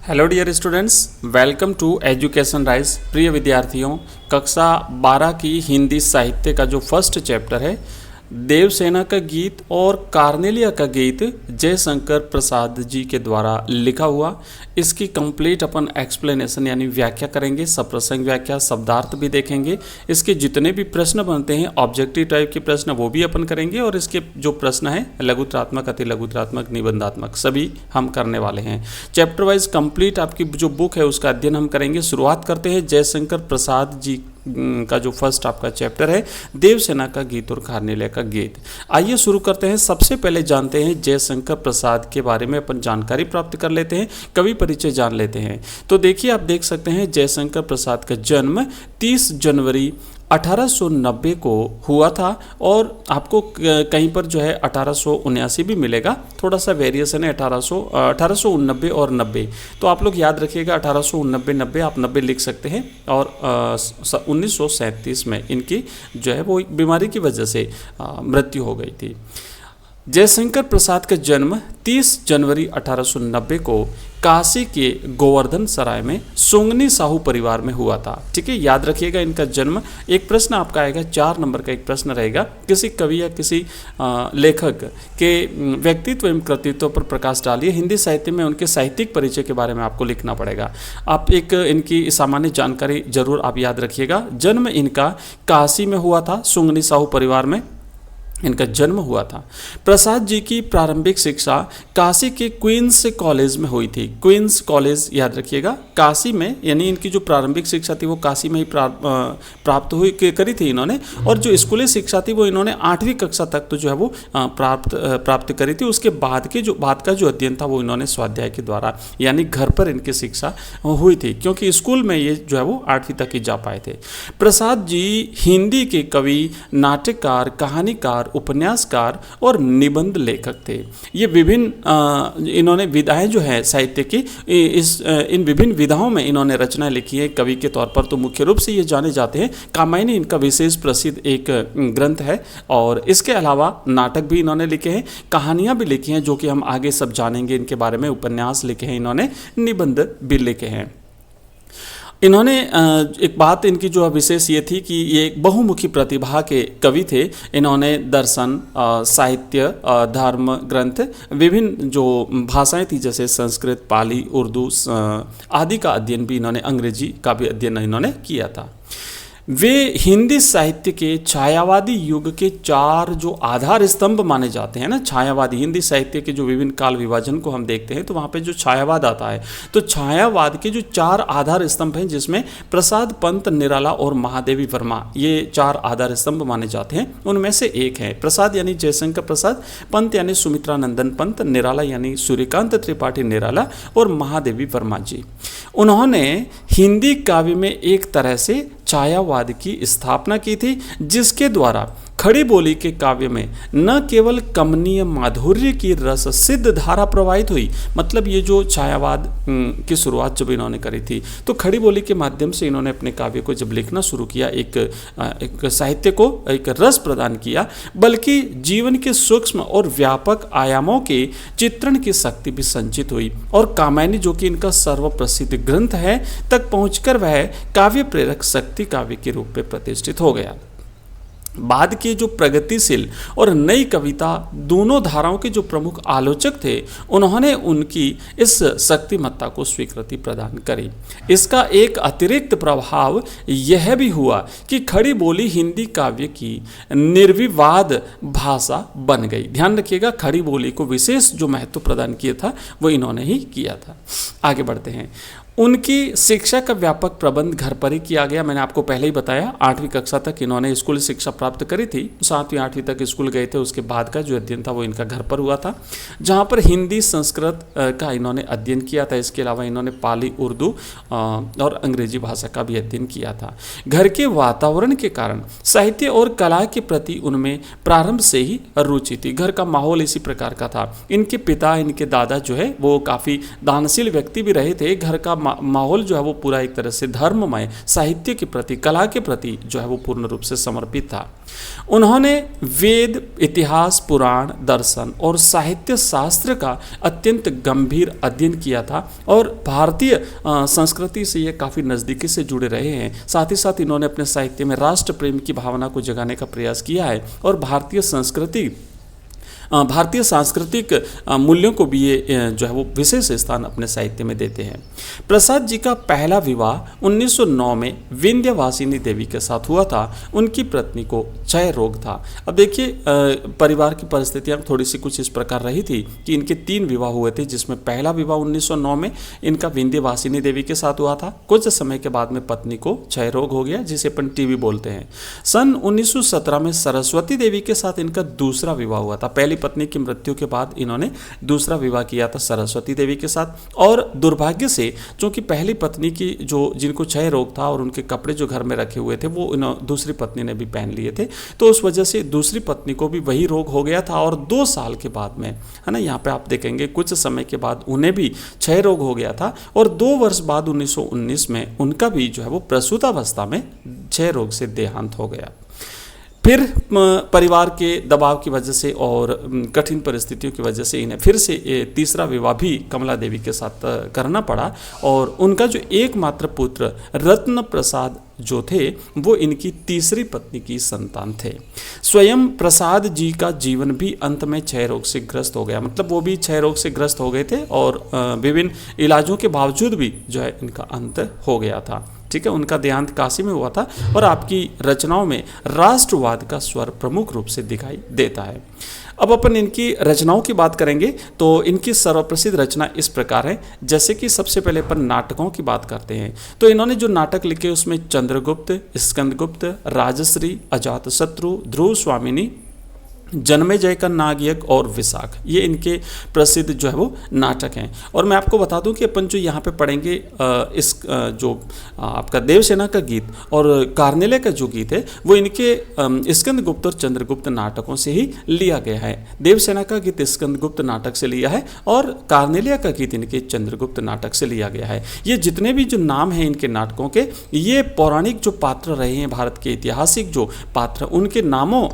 Hello dear students, welcome to Education Rise. प्रिय विद्यार्थियों, कक्षा 12 की हिंदी साहित्य का जो फर्स्ट चैप्टर है देवसेना का गीत और कार्नेलिया का गीत जयशंकर प्रसाद जी के द्वारा लिखा हुआ, इसकी कंप्लीट अपन एक्सप्लेनेशन यानी व्याख्या करेंगे। सप्रसंग व्याख्या, शब्दार्थ भी देखेंगे। इसके जितने भी प्रश्न बनते हैं ऑब्जेक्टिव टाइप के प्रश्न वो भी अपन करेंगे, और इसके जो प्रश्न है लघुत्रात्मक, अति लघुत्रात्मक, निबंधात्मक सभी हम करने वाले हैं। चैप्टर वाइज कंप्लीट आपकी जो बुक है उसका अध्ययन हम करेंगे। शुरुआत करते हैं जयशंकर प्रसाद जी का जो फर्स्ट आपका चैप्टर है देवसेना का गीत और कार्नेलिया का गीत। आइए शुरू करते हैं। सबसे पहले जानते हैं जयशंकर प्रसाद के बारे में, अपन जानकारी प्राप्त कर लेते हैं, कवि परिचय जान लेते हैं। तो देखिए, आप देख सकते हैं जयशंकर प्रसाद का जन्म 30 जनवरी 1890 को हुआ था, और आपको कहीं पर जो है 1879 भी मिलेगा, थोड़ा सा वेरिएशन है 1889 और 90। तो आप लोग याद रखिएगा 1889 90 आप 90 लिख सकते हैं। और 1937 में इनकी जो है वो बीमारी की वजह से मृत्यु हो गई थी। जयशंकर प्रसाद का जन्म 30 जनवरी 1890 को काशी के गोवर्धन सराय में सुंगनी साहू परिवार में हुआ था। ठीक है, याद रखिएगा इनका जन्म। एक प्रश्न आपका आएगा, 4 नंबर का एक प्रश्न रहेगा, किसी कवि या किसी लेखक के व्यक्तित्व एवं कृतित्व पर प्रकाश डालिए। हिंदी साहित्य में उनके साहित्यिक परिचय के बारे में आपको लिखना पड़ेगा। आप एक इनकी सामान्य जानकारी जरूर आप याद रखिएगा। जन्म इनका काशी में हुआ था, सुंगनी साहू परिवार में इनका जन्म हुआ था। प्रसाद जी की प्रारंभिक शिक्षा काशी के क्वींस कॉलेज में हुई थी। क्वींस कॉलेज याद रखिएगा, काशी में, यानी इनकी जो प्रारंभिक शिक्षा थी वो काशी में ही प्राप्त हुई करी थी इन्होंने। और जो स्कूली शिक्षा थी वो इन्होंने 8वीं कक्षा तक तो जो है वो प्राप्त करी थी। उसके बाद का जो अध्ययन था वो इन्होंने स्वाध्याय के द्वारा, यानी घर पर इनकी शिक्षा हुई थी, क्योंकि स्कूल में ये जो है वो 8वीं तक ही जा पाए थे। प्रसाद जी हिंदी के कवि, नाट्यकार, कहानीकार, उपन्यासकार और निबंध लेखक थे। ये विभिन्न इन्होंने विधाएं जो है साहित्य की, इन विभिन्न विधाओं में इन्होंने रचना लिखी है। कवि के तौर पर तो मुख्य रूप से ये जाने जाते हैं। कामायनी इनका विशेष प्रसिद्ध एक ग्रंथ है, और इसके अलावा नाटक भी इन्होंने लिखे हैं, कहानियां भी लिखी हैं जो कि हम आगे सब जानेंगे इनके बारे में। उपन्यास लिखे हैं इन्होंने, निबंध भी लिखे हैं। इन्होंने एक बात इनकी जो विशेष ये थी कि ये एक बहुमुखी प्रतिभा के कवि थे। इन्होंने दर्शन, साहित्य, धर्म ग्रंथ, विभिन्न जो भाषाएं थी जैसे संस्कृत, पाली, उर्दू आदि का अध्ययन भी इन्होंने, अंग्रेजी का भी अध्ययन इन्होंने किया था। वे हिंदी साहित्य के छायावादी युग के 4 जो आधार स्तंभ माने जाते हैं ना। छायावादी हिंदी साहित्य के जो विभिन्न काल विभाजन को हम देखते हैं तो वहाँ पे जो छायावाद आता है, तो छायावाद के जो 4 आधार स्तंभ हैं जिसमें प्रसाद, पंत, निराला और महादेवी वर्मा, ये 4 आधार स्तंभ माने जाते हैं। उनमें से एक है प्रसाद यानी जयशंकर प्रसाद, पंत यानी सुमित्रा नंदन पंत, निराला यानी सूर्यकांत त्रिपाठी निराला, और महादेवी वर्मा जी। उन्होंने हिंदी काव्य में एक तरह से छायावाद की स्थापना की थी, जिसके द्वारा खड़ी बोली के काव्य में न केवल कमनीय माधुर्य की रस सिद्ध धारा प्रवाहित हुई, मतलब ये जो छायावाद की शुरुआत जब इन्होंने करी थी तो खड़ी बोली के माध्यम से इन्होंने अपने काव्य को जब लिखना शुरू किया, एक साहित्य को एक रस प्रदान किया, बल्कि जीवन के सूक्ष्म और व्यापक आयामों के चित्रण की शक्ति भी संचित हुई, और कामायनी जो कि इनका सर्वप्रसिद्ध ग्रंथ है तक पहुंचकर वह काव्य प्रेरक शक्ति काव्य के रूप में प्रतिष्ठित हो गया। बाद के जो प्रगतिशील और नई कविता दोनों धाराओं के जो प्रमुख आलोचक थे, उन्होंने उनकी इस शक्तिमत्ता को स्वीकृति प्रदान करी। इसका एक अतिरिक्त प्रभाव यह भी हुआ कि खड़ी बोली हिंदी काव्य की निर्विवाद भाषा बन गई। ध्यान रखिएगा, खड़ी बोली को विशेष जो महत्व प्रदान किया था वो इन्होंने ही किया था। आगे बढ़ते हैं। उनकी शिक्षा का व्यापक प्रबंध घर पर ही किया गया। मैंने आपको पहले ही बताया 8वीं कक्षा तक इन्होंने स्कूल शिक्षा प्राप्त करी थी, 7वीं 8वीं तक स्कूल गए थे। उसके बाद का जो अध्ययन था वो इनका घर पर हुआ था, जहाँ पर हिंदी, संस्कृत का इन्होंने अध्ययन किया था। इसके अलावा इन्होंने पाली, उर्दू और अंग्रेजी भाषा का भी अध्ययन किया था। घर के वातावरण के कारण साहित्य और कला के प्रति उनमें प्रारंभ से ही रुचि थी। घर का माहौल इसी प्रकार का था। इनके पिता, इनके दादा जो है वो काफ़ी दानशील व्यक्ति भी रहे थे। घर का माहौल जो है वो पूरा एक तरह से धर्ममय, साहित्य के प्रति, कला के प्रति जो है वो पूर्ण रूप से समर्पित था। उन्होंने वेद, इतिहास, पुराण, दर्शन और साहित्य शास्त्र का अत्यंत गंभीर अध्ययन किया था और भारतीय संस्कृति से ये काफ़ी नज़दीकी से जुड़े रहे हैं। साथ ही साथ इन्होंने अपने साहित्य में राष्ट्र प्रेम की भावना को जगाने का प्रयास किया है और भारतीय सांस्कृतिक मूल्यों को भी ये जो है वो विशेष स्थान अपने साहित्य में देते हैं। प्रसाद जी का पहला विवाह 1909 में विंध्यवासिनी देवी के साथ हुआ था। उनकी पत्नी को क्षय रोग था। अब देखिए परिवार की परिस्थितियाँ थोड़ी सी कुछ इस प्रकार रही थी कि इनके 3 विवाह हुए थे, जिसमें पहला विवाह 1909 में इनका विंध्यवासिनी देवी के साथ हुआ था। कुछ समय के बाद में पत्नी को क्षय रोग हो गया, जिसे अपन टीबी बोलते हैं। सन 1917 में सरस्वती देवी के साथ इनका दूसरा विवाह हुआ था। पहली पत्नी की मृत्यु के बाद इन्होंने दूसरा विवाह किया था सरस्वती देवी के साथ। और दुर्भाग्य से चूंकि पहली पत्नी की जिनको क्षय रोग था और उनके कपड़े जो घर में रखे हुए थे वो दूसरी पत्नी ने भी पहन लिए थे, तो उस वजह से दूसरी पत्नी को भी वही रोग हो गया था। और 2 साल के बाद में, है ना, यहाँ पे आप देखेंगे कुछ समय के बाद उन्हें भी क्षय रोग हो गया था। और 2 वर्ष बाद 1919 में उनका भी जो है वो प्रसूतावस्था में क्षय रोग से देहांत हो गया। फिर परिवार के दबाव की वजह से और कठिन परिस्थितियों की वजह से इन्हें फिर से तीसरा विवाह भी कमला देवी के साथ करना पड़ा। और उनका जो एकमात्र पुत्र रत्न प्रसाद जो थे वो इनकी तीसरी पत्नी की संतान थे। स्वयं प्रसाद जी का जीवन भी अंत में क्षय रोग से ग्रस्त हो गया, मतलब वो भी क्षय रोग से ग्रस्त हो गए थे और विभिन्न इलाजों के बावजूद भी जो है इनका अंत हो गया था। ठीक है, उनका देहांत काशी में हुआ था। और आपकी रचनाओं में राष्ट्रवाद का स्वर प्रमुख रूप से दिखाई देता है। अब अपन इनकी रचनाओं की बात करेंगे तो इनकी सर्वप्रसिद्ध रचना इस प्रकार है। जैसे कि सबसे पहले अपन नाटकों की बात करते हैं तो इन्होंने जो नाटक लिखे उसमें चंद्रगुप्त, स्कंदगुप्त, राजश्री, अजातशत्रु, ध्रुव स्वामिनी, जन्मेजय का नागयज्ञ और विशाख, ये इनके प्रसिद्ध जो है वो नाटक हैं। और मैं आपको बता दूं कि अपन जो यहाँ पे पढ़ेंगे इस जो आपका देवसेना का गीत और कार्नेले का जो गीत है वो इनके स्कंदगुप्त और चंद्रगुप्त नाटकों से ही लिया गया है। देवसेना का गीत स्कंदगुप्त नाटक से लिया है और कार्नेलिया का गीत इनके चंद्रगुप्त नाटक से लिया गया है। ये जितने भी जो नाम हैं इनके नाटकों के, ये पौराणिक जो पात्र रहे हैं, भारत के ऐतिहासिक जो पात्र, उनके नामों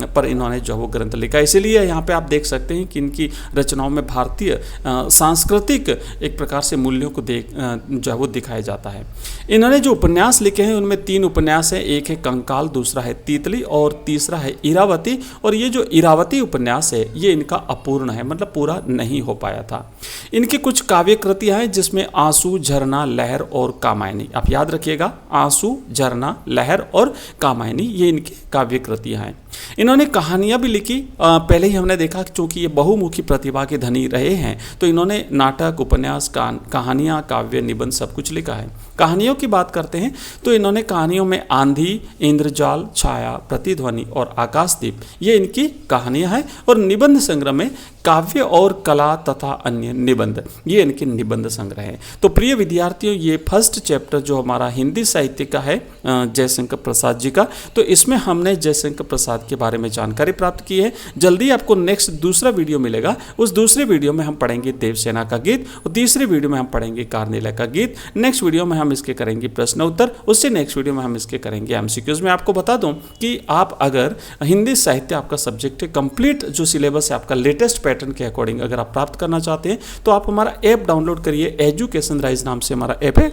पर इन्होंने जो वो ग्रंथ लिखा। इसीलिए यहाँ पे आप देख सकते हैं कि इनकी रचनाओं में भारतीय सांस्कृतिक एक प्रकार से मूल्यों को जो है वो दिखाया जाता है। इन्होंने जो उपन्यास लिखे हैं उनमें 3 उपन्यास हैं। एक है कंकाल, दूसरा है तीतली और तीसरा है इरावती। और ये जो इरावती उपन्यास है ये इनका अपूर्ण है, मतलब पूरा नहीं हो पाया था। इनकी कुछ काव्य कृतियाँ हैं जिसमें आंसू, झरना, लहर और कामायनी, आप याद रखिएगा, आंसू, झरना, लहर और कामायनी, ये इनकी काव्य कृतियाँ हैं। इन्होंने कहानियाँ भी लिखी। पहले ही हमने देखा कि चूँकि ये बहुमुखी प्रतिभा के धनी रहे हैं तो इन्होंने नाटक, उपन्यास, कहानियाँ, काव्य, निबंध सब कुछ लिखा है। कहानियों की बात करते हैं तो इन्होंने कहानियों में आंधी, इंद्रजाल, छाया, प्रतिध्वनि और आकाशदीप, ये इनकी कहानियाँ हैं। और निबंध संग्रह में काव्य और कला तथा अन्य निबंध, ये इनके निबंध संग्रह हैं। तो प्रिय विद्यार्थियों, ये फर्स्ट चैप्टर जो हमारा हिंदी साहित्य का है जयशंकर प्रसाद जी का, तो इसमें हमने जयशंकर प्रसाद के बारे में जानकारी प्राप्त की है। जल्दी आपको नेक्स्ट दूसरा वीडियो मिलेगा। उस दूसरे वीडियो में हम पढ़ेंगे देवसेना का गीत और तीसरे वीडियो में हम पढ़ेंगे कार्नेला का गीत। नेक्स्ट वीडियो में हम इसके करेंगे प्रश्न उत्तर, उससे नेक्स्ट वीडियो में हम इसके करेंगे एमसीक्यूज। मैं आपको बता दूं कि आप अगर हिंदी साहित्य आपका सब्जेक्ट है, कंप्लीट जो सिलेबस है आपका लेटेस्ट पैटर्न के अकॉर्डिंग अगर आप प्राप्त करना चाहते हैं तो आप हमारा ऐप डाउनलोड करिए। एजुकेशन राइज नाम से हमारा ऐप है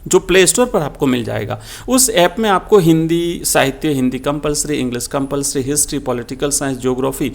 जो प्ले स्टोर पर आपको मिल जाएगा। उस ऐप में आपको हिंदी साहित्य, Hindi compulsory, English compulsory, history, political science, geography,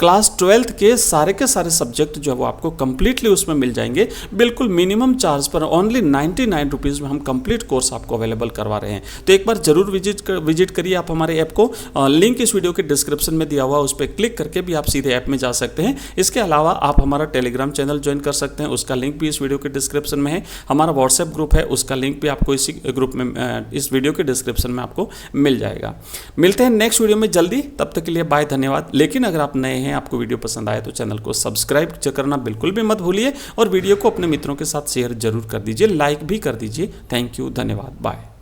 class 12th के सारे सब्जेक्ट जो है वो आपको कम्प्लीटली उसमें मिल जाएंगे। बिल्कुल मिनिमम चार्ज पर ओनली 99 रुपीज़ में हम कंप्लीट कोर्स आपको अवेलेबल करवा रहे हैं। तो एक बार जरूर विजिट करिए आप हमारे ऐप को। लिंक इस वीडियो के डिस्क्रिप्शन में दिया हुआ, उस पर क्लिक करके भी आप सीधे ऐप में जा सकते हैं। इसके अलावा आप हमारा टेलीग्राम चैनल ज्वाइन कर सकते हैं, उसका लिंक भी इस वीडियो के डिस्क्रिप्शन में है। हमारा व्हाट्सएप ग्रुप है, उसका लिंक भी आपको इसी ग्रुप में इस वीडियो के डिस्क्रिप्शन में आपको मिल जाएगा। मिलते हैं नेक्स्ट वीडियो में जल्दी, तब तक के लिए बाय, धन्यवाद। लेकिन अगर आप नए हैं, आपको वीडियो पसंद आए तो चैनल को सब्सक्राइब करना बिल्कुल भी मत भूलिए और वीडियो को अपने मित्रों के साथ शेयर जरूर कर दीजिए, लाइक भी कर दीजिए। थैंक यू, धन्यवाद, बाय।